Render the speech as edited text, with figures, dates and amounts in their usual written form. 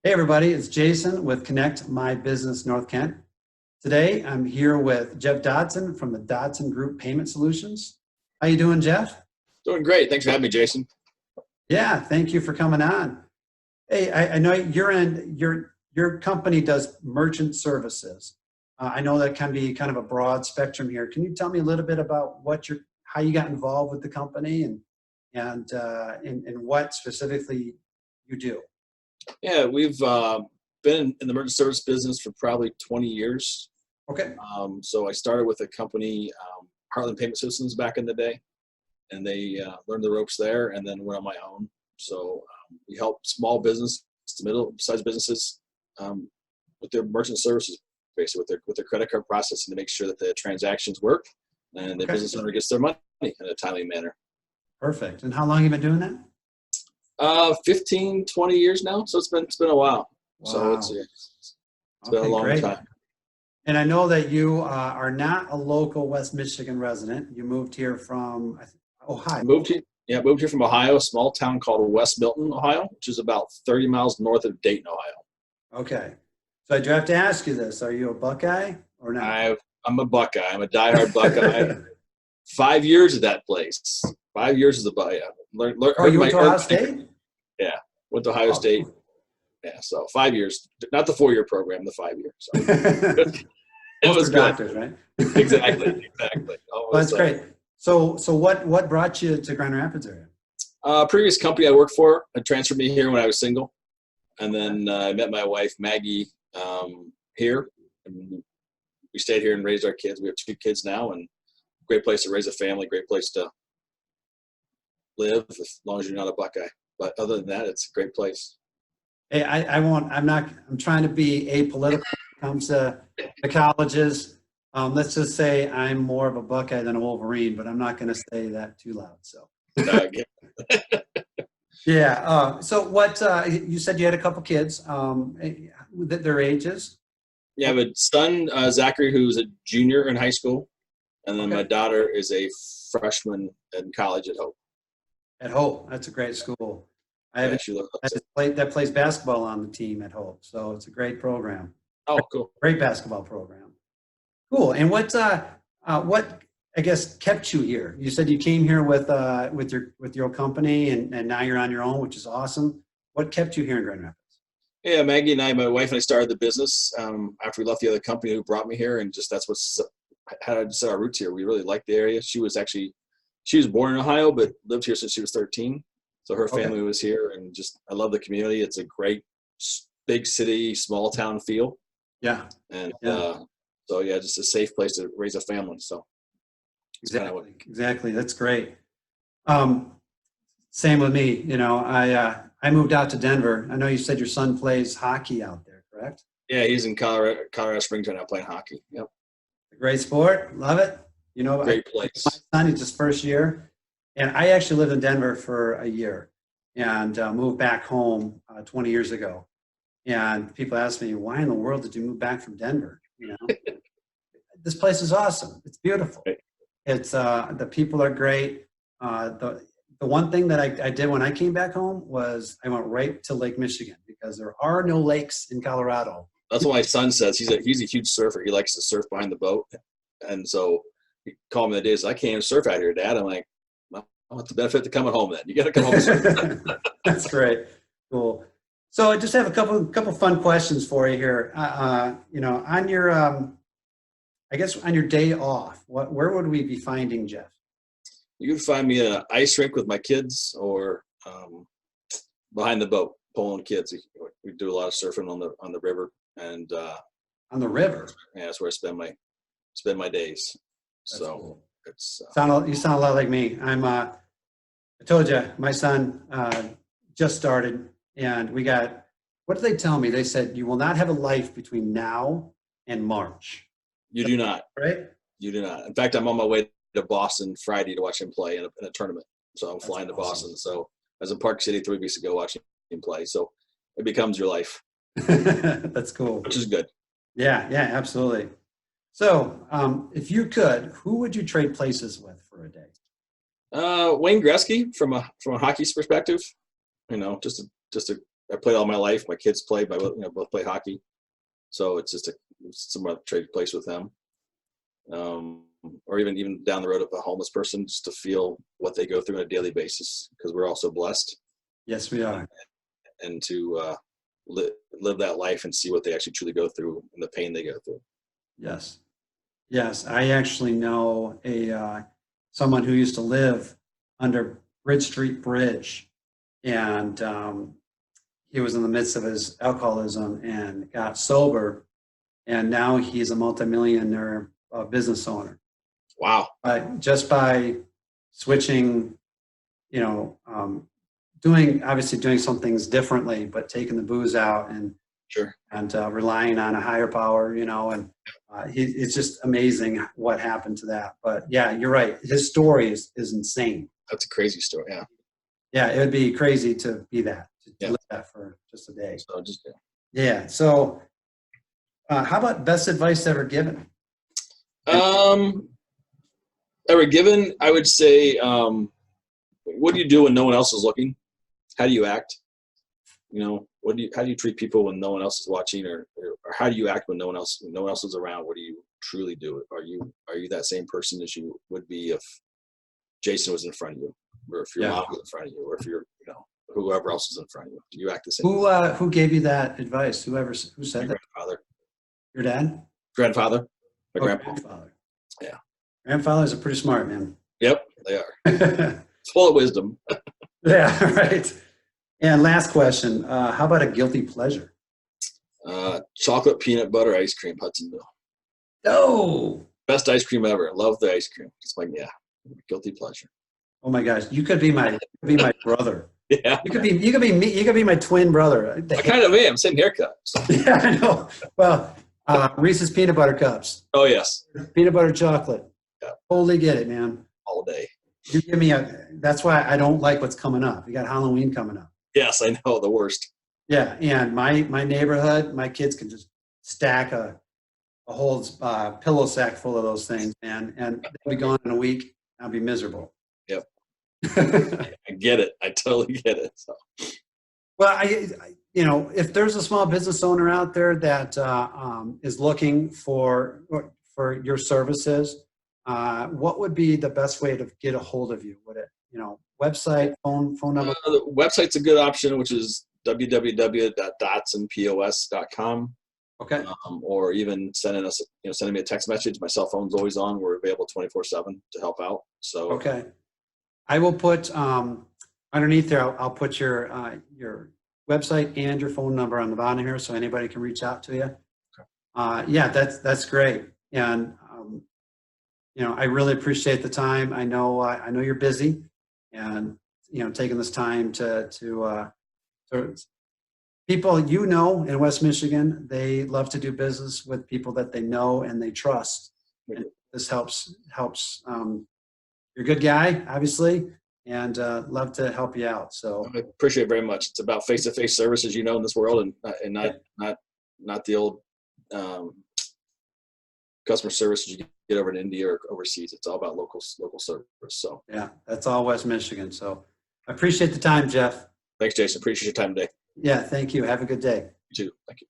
Hey everybody, it's Jason with Connect My Business North Kent. Today I'm here with Jeff Dodson from the Dodson Group Payment Solutions. How you doing, Jeff? Doing great. Thanks for having me, Jason. Yeah, thank you for coming on. Hey, I know your company does merchant services. I know that can be kind of a broad spectrum here. Can you tell me a little bit about how you got involved with the company and what specifically you do? Yeah, we've been in the merchant service business for probably 20 years. Okay. So I started with a company, Heartland Payment Solutions, back in the day, and they learned the ropes there, and then went on my own. So we help small business to middle-sized businesses with their merchant services, basically with their credit card processing to make sure that the transactions work and the business owner gets their money in a timely manner. Perfect. And how long have you been doing that? 15, 20 years now. So it's been a while. Wow. So it's been a long great. time. And I know that you are not a local West Michigan resident. You moved here from Ohio. Moved here from Ohio, a small town called West Milton, Ohio, which is about 30 miles north of Dayton, Ohio. Okay. So I do have to ask you this. Are you a Buckeye or not? I'm a Buckeye. I'm a diehard Buckeye. 5 years at that place. 5 years as a Buckeye. You went to Ohio State? Yeah. Went to Ohio State. Yeah, so 5 years. Not the 4-year program, the 5 years. So. It was good. Doctors, right? Exactly. Well, that's great. So what brought you to Grand Rapids area? Previous company I worked for transferred me here when I was single, and then I met my wife Maggie here. And we stayed here and raised our kids. We have 2 kids now, and great place to raise a family. Great place to live as long as you're not a Buckeye. But other than that, it's a great place. Hey, I'm trying to be apolitical when it comes to the colleges. Let's just say I'm more of a Buckeye than a Wolverine, but I'm not going to say that too loud. So, yeah. So what, you said you had a couple kids, their ages? Yeah, I have a son, Zachary, who's a junior in high school. And then my daughter is a freshman in college at Hope. At Hope. That's a great school. I have that plays basketball on the team at Hope. So it's a great program. Oh, cool. Great basketball program. Cool. And what I guess kept you here? You said you came here with your company and now you're on your own, which is awesome. What kept you here in Grand Rapids? Yeah, Maggie and my wife and I started the business after we left the other company who brought me here, and just that's how I set our roots here. We really liked the area. She was born in Ohio, but lived here since she was 13. So her family was here, and I love the community. It's a great big city, small town feel. Yeah. And just a safe place to raise a family. So exactly. That's great. Same with me. You know, I moved out to Denver. I know you said your son plays hockey out there, correct? Yeah, he's in Colorado Springs right now playing hockey. Yep. Great sport. Love it. You know, great place. My son, he's his first year. And I actually lived in Denver for a year and moved back home 20 years ago. And people ask me, why in the world did you move back from Denver? You know, this place is awesome. It's beautiful. It's the people are great. The one thing that I did when I came back home was I went right to Lake Michigan because there are no lakes in Colorado. That's what my son says. He's a huge surfer. He likes to surf behind the boat. And so he called me the day, says, I can't even surf out here, Dad. I'm like, well, what's the benefit to coming home then? You got to come home and surf. That's great. Cool. So I just have a couple fun questions for you here. You know, on your, I guess on your day off, where would we be finding Jeff? You could find me at an ice rink with my kids, or behind the boat pulling kids. We do a lot of surfing on the river, and on the river. Yeah, that's where I spend my days. That's so cool. It's you sound a lot like me. I told you my son just started. And we got, what did they tell me? They said, you will not have a life between now and March. You do not. Right? You do not. In fact, I'm on my way to Boston Friday to watch him play in a tournament. So I'm flying to Boston. So I was in Park City 3 weeks ago watching him play. So it becomes your life. That's cool. Which is good. Yeah, absolutely. So if you could, who would you trade places with for a day? Wayne Gretzky from a hockey perspective. You know, just a I played all my life. My kids played. Both play hockey, so it's just a somewhat trade place with them. Or even down the road of a homeless person, just to feel what they go through on a daily basis, because we're also blessed. Yes, we are. And to live that life and see what they actually truly go through and the pain they go through. Yes. Yes. I actually know someone who used to live under Bridge Street Bridge, and he was in the midst of his alcoholism and got sober, and now he's a multimillionaire business owner. Wow. Just by switching, doing some things differently, but taking the booze out and Sure. and relying on a higher power, it's just amazing what happened to that. But yeah, you're right. His story is insane. That's a crazy story. Yeah. Yeah, it would be crazy to be that, to live that for just a day. So just Yeah. So how about best advice ever given? Ever given, I would say, what do you do when no one else is looking? How do you act? How do you treat people when no one else is watching, or how do you act when no one else is around? What do you truly do? Are you that same person as you would be if Jason was in front of you, or if your mom was in front of you, or if whoever else is in front of you? Do you act the same? Who gave you that advice? Who said that? Grandfather. Your dad? Grandfather. My grandpa. Grandfather. Yeah. Grandfathers are pretty smart, man. Yep, they are. It's full of wisdom. Yeah, right. And last question, how about a guilty pleasure? Chocolate peanut butter ice cream, Hudsonville. Oh, Best ice cream ever. Love the ice cream. It's like, guilty pleasure. oh my gosh, you could be my brother. Yeah. You could be me. You could be my twin brother. I kind of am. Same haircut. So. Yeah, I know. Well, Reese's peanut butter cups. Oh yes. Peanut butter chocolate. Yeah. Totally get it, man. All day. You give me that's why I don't like what's coming up. You got Halloween coming up. Yes, I know, the worst. Yeah, and my neighborhood, my kids can just stack a whole pillow sack full of those things, man, and they'll be gone in a week. I'll be miserable. Yep. I get it. I totally get it. So. Well, if there's a small business owner out there that is looking for your services, what would be the best way to get a hold of you? Would it, website, phone number? The website's a good option, which is www.dotsonpos.com. Okay. Or even sending me a text message. My cell phone's always on. We're available 24/7 to help out. So okay, I will put underneath there. I'll put your website and your phone number on the bottom here, so anybody can reach out to you. Okay. Yeah, that's great, and I really appreciate the time. I know you're busy, and taking this time to people in West Michigan, they love to do business with people that they know and they trust. And this helps. You're a good guy, obviously, and love to help you out. So I appreciate it very much. It's about face-to-face services, in this world, and not the old customer service you get over in India or overseas. It's all about local service. So yeah, that's all West Michigan. So I appreciate the time, Jeff. Thanks, Jason. Appreciate your time today. Yeah, thank you. Have a good day. You too. Thank you.